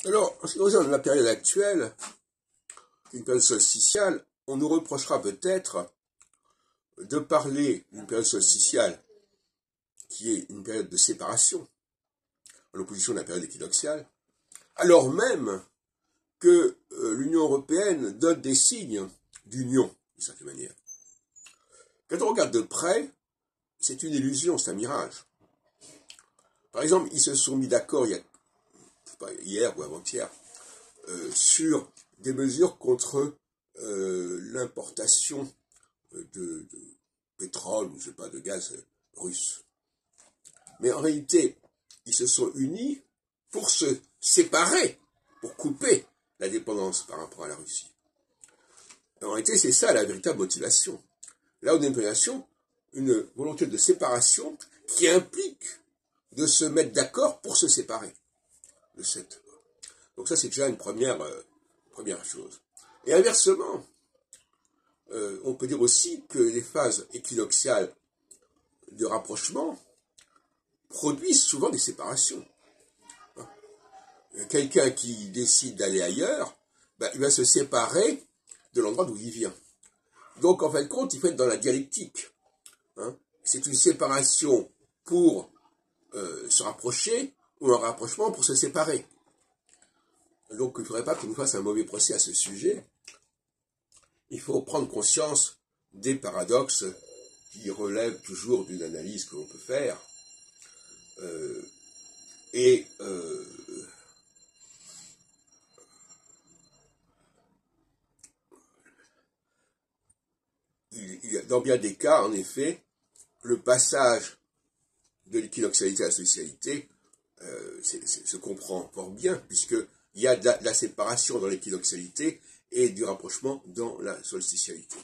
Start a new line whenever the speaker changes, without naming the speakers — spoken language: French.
Alors, en ce qui concerne la période actuelle, une période solsticiale, on nous reprochera peut-être de parler d'une période solsticiale qui est une période de séparation, en opposition de la période équinoxiale, alors même que l'Union européenne donne des signes d'union, d'une certaine manière. Quand on regarde de près, c'est une illusion, c'est un mirage. Par exemple, ils se sont mis d'accord hier ou avant-hier sur des mesures contre l'importation de pétrole ou je sais pas de gaz russe. Mais en réalité, ils se sont unis pour se séparer, pour couper la dépendance par rapport à la Russie. En réalité, c'est ça la véritable motivation. Là, on a une volonté de séparation qui implique de se mettre d'accord pour se séparer de cette. Donc ça, c'est déjà une première chose. Et inversement, on peut dire aussi que les phases équinoxiales de rapprochement produisent souvent des séparations. Quelqu'un qui décide d'aller ailleurs, il va se séparer de l'endroit d'où il vient. Donc, en fin de compte, il faut être dans la dialectique. C'est une séparation pour se rapprocher ou un rapprochement pour se séparer. Donc, il ne faudrait pas qu'on nous fasse un mauvais procès à ce sujet. Il faut prendre conscience des paradoxes qui relèvent toujours d'une analyse que l'on peut faire. Dans bien des cas, en effet, le passage de l'équinoxialité à la solsticialité se comprend fort bien, puisqu'il y a de la séparation dans l'équinoxialité et du rapprochement dans la solsticialité.